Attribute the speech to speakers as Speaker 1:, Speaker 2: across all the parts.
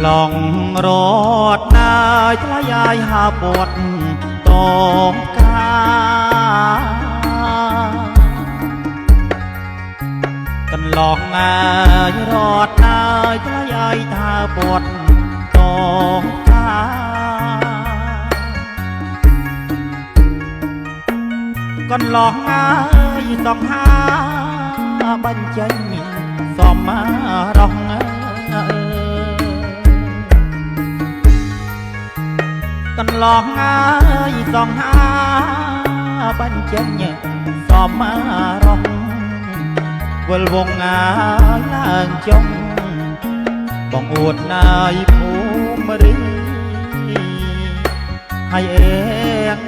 Speaker 1: ឡងរត់ណាយថ្លៃអាយហាពតតងកាកន្លងអាយរត់ណាយថ្លៃអាយថាពតតងកាកន្លងអាយសងហាបញ្ចេញសមរងកន្លងអាយសងហាបញ្ចេញសមរងវិលវងអាយឡើងចុងបងអួតណាយភូមិរីហើយអេង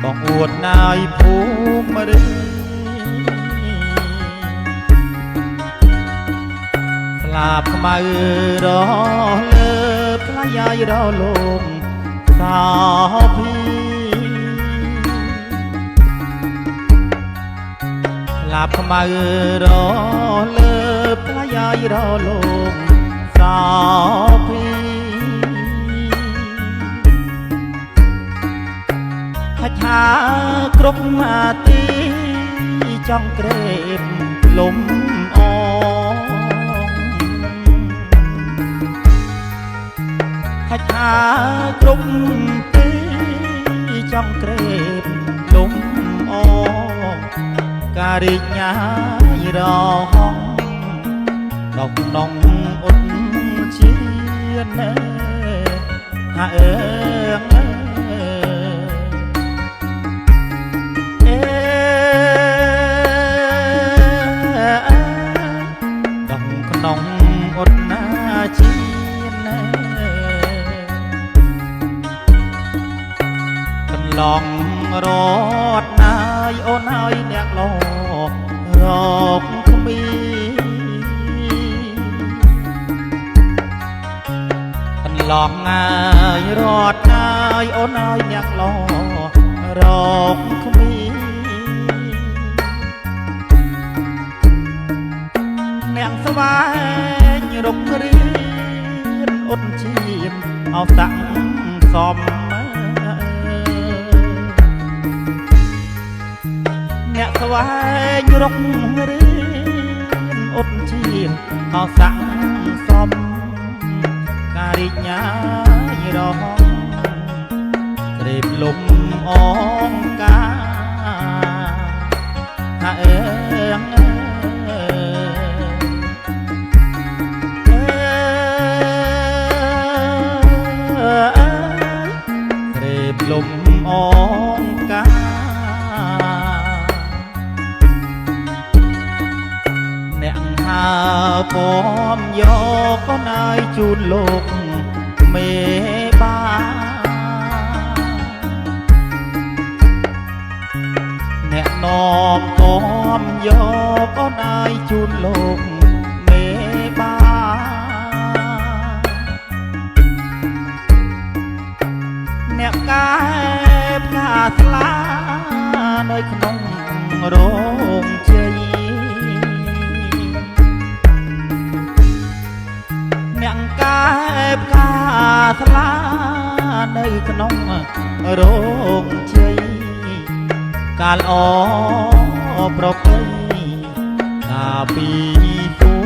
Speaker 1: បងអួតណាយភូមិរីស្លាប់ខ្មៅរលើបថ្លៃអាយរលងសោភីស្លាប់ខ្មៅរលើបថ្លៃអាយរលងសោភីហាច់ហាគ្រប់អាទីចង់ក្រេបលំអហាច់ហាគ្រប់ទីចង់ក្រេបលំអការីកញ៉ាយរហងដកនងអ៊ុតជាណែហាអើងក្នុងអត់ណាជាណែកន្លងរត់ណាយអូនហើយអ្នកលោរកគ្មាកន្លងណាយរត់ណាយអូនហើយអ្នកលោរកគ្មាអ្នកស្វែងរករៀនអត់ជាអោតាំងសំអ្នកស្វែងរករៀនអត់ជាអោតាំងសំការីកញ៉ាយរហងក្រេបលំអងកាហាអើងលំអងកាអ្នកហើពំយកកូនឲ្យជូនលោកមេបាអ្នកនំពំយកកូនឲ្យជូនលោកមេបាអ្នកកាយផ្កាស្លានៅក្នុងរោងជ័យអ្នកកាយផ្កាស្លានៅក្នុងរោងជ័យកាលអប្រពៃកាពីពូ